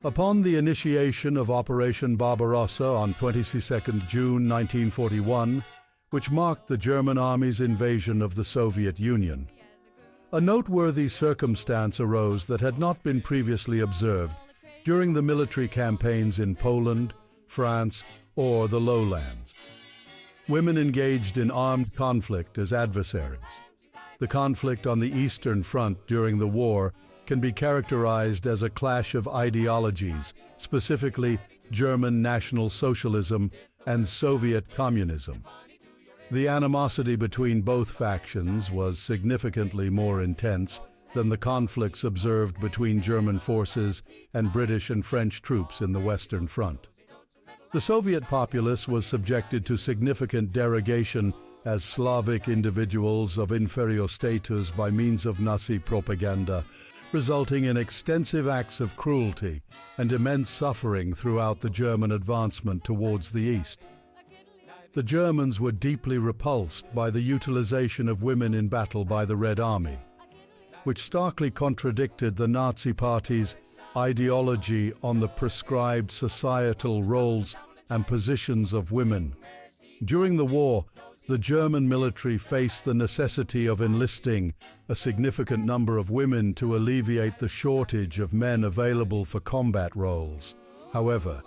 Upon the initiation of Operation Barbarossa on 22 June 1941, which marked the German army's invasion of the Soviet Union, a noteworthy circumstance arose that had not been previously observed during the military campaigns in Poland, France, or the lowlands. Women engaged in armed conflict as adversaries. The conflict on the Eastern Front during the war can be characterized as a clash of ideologies, specifically German National Socialism and Soviet Communism. The animosity between both factions was significantly more intense than the conflicts observed between German forces and British and French troops in the Western Front. The Soviet populace was subjected to significant derogation as Slavic individuals of inferior status by means of Nazi propaganda, resulting in extensive acts of cruelty and immense suffering throughout the German advancement towards the east. The Germans were deeply repulsed by the utilization of women in battle by the Red Army, which starkly contradicted the Nazi Party's ideology on the prescribed societal roles and positions of women. During the war, the German military faced the necessity of enlisting a significant number of women to alleviate the shortage of men available for combat roles. However,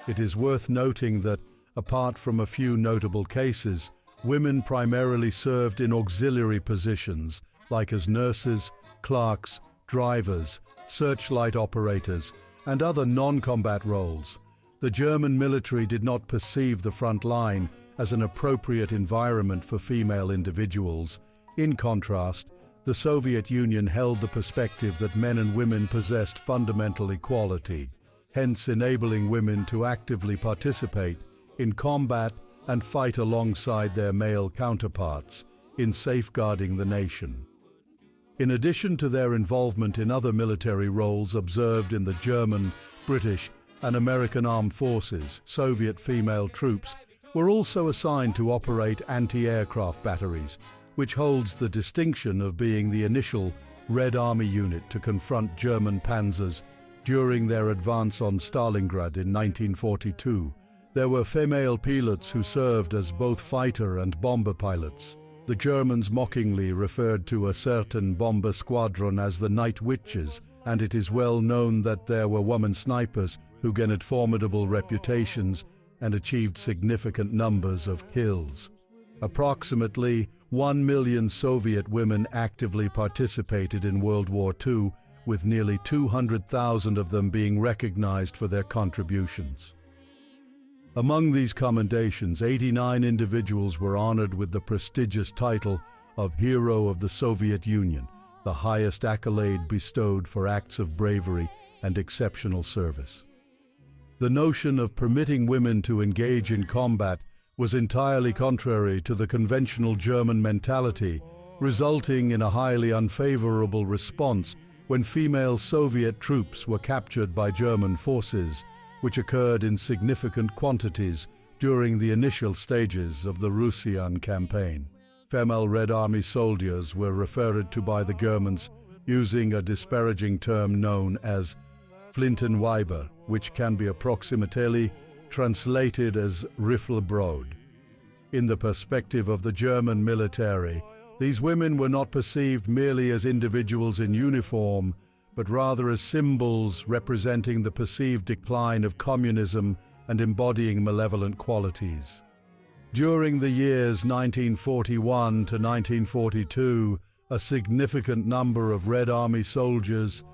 it is worth noting that, apart from a few notable cases, women primarily served in auxiliary positions, like as nurses, clerks, drivers, searchlight operators, and other non-combat roles. The German military did not perceive the front line as an appropriate environment for female individuals. In contrast, the Soviet Union held the perspective that men and women possessed fundamental equality, hence enabling women to actively participate in combat and fight alongside their male counterparts in safeguarding the nation. In addition to their involvement in other military roles observed in the German, British, and American armed forces, Soviet female troops were also assigned to operate anti-aircraft batteries, which holds the distinction of being the initial Red Army unit to confront German panzers during their advance on Stalingrad in 1942. There were female pilots who served as both fighter and bomber pilots. The Germans mockingly referred to a certain bomber squadron as the Night Witches, and it is well known that there were women snipers who gained formidable reputations and achieved significant numbers of kills. Approximately 1 million Soviet women actively participated in World War II, with nearly 200,000 of them being recognized for their contributions. Among these commendations, 89 individuals were honored with the prestigious title of Hero of the Soviet Union, the highest accolade bestowed for acts of bravery and exceptional service. The notion of permitting women to engage in combat was entirely contrary to the conventional German mentality, resulting in a highly unfavorable response when female Soviet troops were captured by German forces, which occurred in significant quantities during the initial stages of the Russian campaign. Female Red Army soldiers were referred to by the Germans using a disparaging term known as Flintenweiber, which can be approximately translated as Riffelbrod. In the perspective of the German military, these women were not perceived merely as individuals in uniform, but rather as symbols representing the perceived decline of communism and embodying malevolent qualities. During the years 1941 to 1942, a significant number of Red Army soldiers,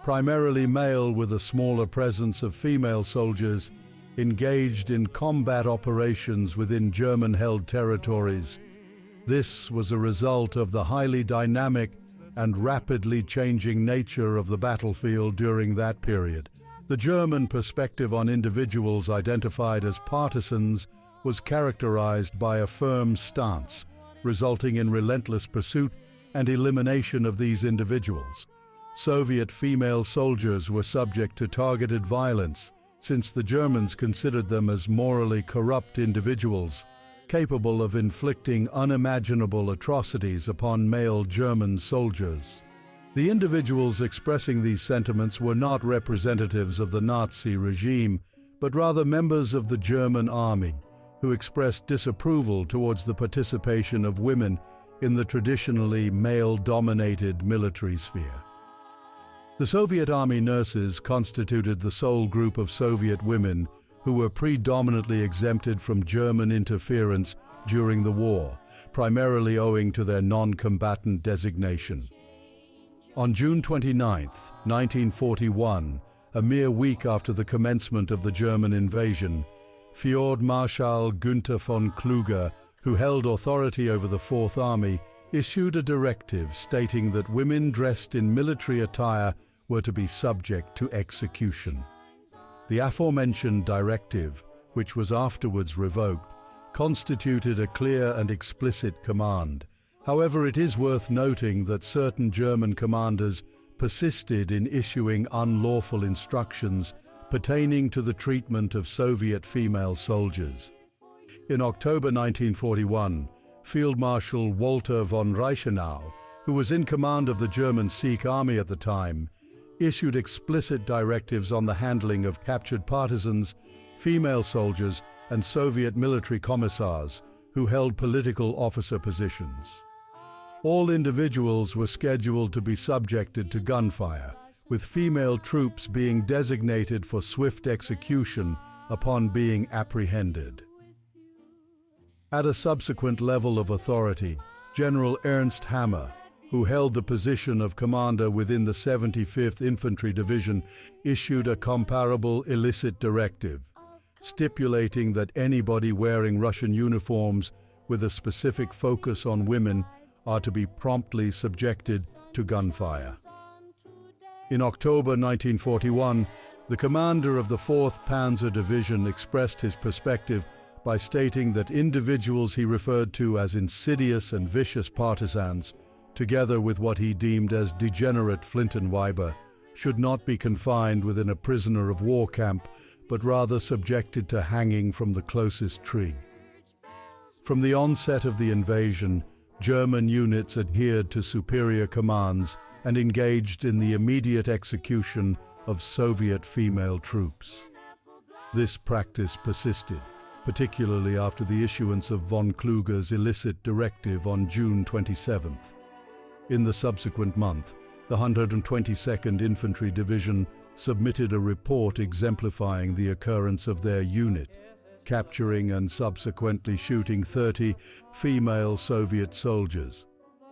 primarily male with a smaller presence of female soldiers, engaged in combat operations within German-held territories. This was a result of the highly dynamic and rapidly changing nature of the battlefield during that period. The German perspective on individuals identified as partisans was characterized by a firm stance, resulting in relentless pursuit and elimination of these individuals. Soviet female soldiers were subject to targeted violence, since the Germans considered them as morally corrupt individuals, capable of inflicting unimaginable atrocities upon male German soldiers. The individuals expressing these sentiments were not representatives of the Nazi regime, but rather members of the German army, who expressed disapproval towards the participation of women in the traditionally male-dominated military sphere. The Soviet Army nurses constituted the sole group of Soviet women who were predominantly exempted from German interference during the war, primarily owing to their non-combatant designation. On June 29, 1941, a mere week after the commencement of the German invasion, Field Marshal Günther von Kluge, who held authority over the Fourth Army, issued a directive stating that women dressed in military attire were to be subject to execution. The aforementioned directive, which was afterwards revoked, constituted a clear and explicit command. However, it is worth noting that certain German commanders persisted in issuing unlawful instructions pertaining to the treatment of Soviet female soldiers. In October 1941, Field Marshal Walter von Reichenau, who was in command of the German Sikh army at the time, issued explicit directives on the handling of captured partisans, female soldiers, and Soviet military commissars who held political officer positions. All individuals were scheduled to be subjected to gunfire, with female troops being designated for swift execution upon being apprehended. At a subsequent level of authority, General Ernst Hammer, who held the position of commander within the 75th Infantry Division, issued a comparable illicit directive, stipulating that anybody wearing Russian uniforms with a specific focus on women are to be promptly subjected to gunfire. In October 1941, the commander of the 4th Panzer Division expressed his perspective by stating that individuals he referred to as insidious and vicious partisans, together with what he deemed as degenerate Flintenweiber, should not be confined within a prisoner of war camp, but rather subjected to hanging from the closest tree. From the onset of the invasion, German units adhered to superior commands and engaged in the immediate execution of Soviet female troops. This practice persisted, particularly after the issuance of von Kluge's illicit directive on June 27th. In the subsequent month, the 122nd Infantry Division submitted a report exemplifying the occurrence of their unit, capturing and subsequently shooting 30 female Soviet soldiers.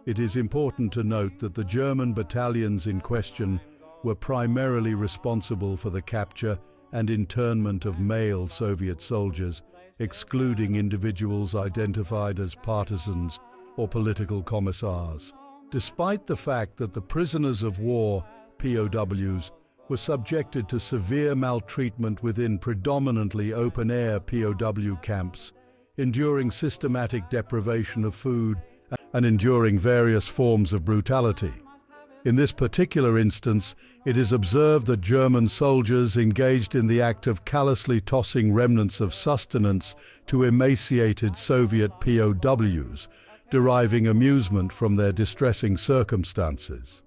It is important to note that the German battalions in question were primarily responsible for the capture and internment of male Soviet soldiers, excluding individuals identified as partisans or political commissars. Despite the fact that the prisoners of war, POWs, were subjected to severe maltreatment within predominantly open-air POW camps, enduring systematic deprivation of food and enduring various forms of brutality. In this particular instance, it is observed that German soldiers engaged in the act of callously tossing remnants of sustenance to emaciated Soviet POWs, deriving amusement from their distressing circumstances.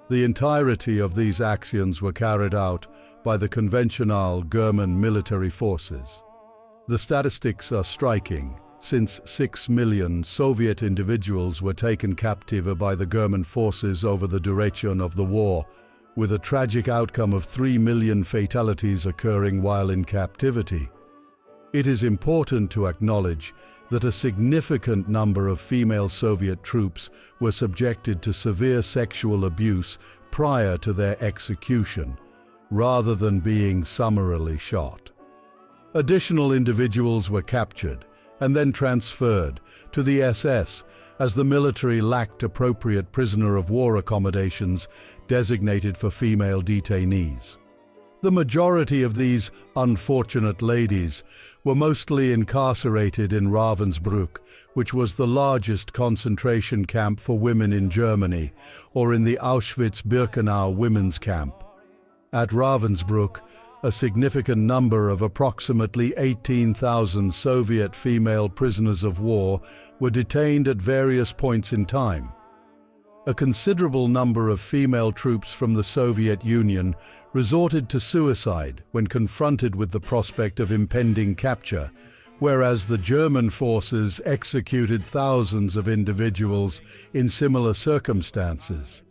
The entirety of these actions were carried out by the conventional German military forces. The statistics are striking, since 6 million Soviet individuals were taken captive by the German forces over the duration of the war, with a tragic outcome of 3 million fatalities occurring while in captivity. It is important to acknowledge that a significant number of female Soviet troops were subjected to severe sexual abuse prior to their execution, rather than being summarily shot. Additional individuals were captured and then transferred to the SS as the military lacked appropriate prisoner of war accommodations designated for female detainees. The majority of these unfortunate ladies were mostly incarcerated in Ravensbrück, which was the largest concentration camp for women in Germany, or in the Auschwitz-Birkenau women's camp. At Ravensbrück, a significant number of approximately 18,000 Soviet female prisoners of war were detained at various points in time. A considerable number of female troops from the Soviet Union resorted to suicide when confronted with the prospect of impending capture, whereas the German forces executed thousands of individuals in similar circumstances.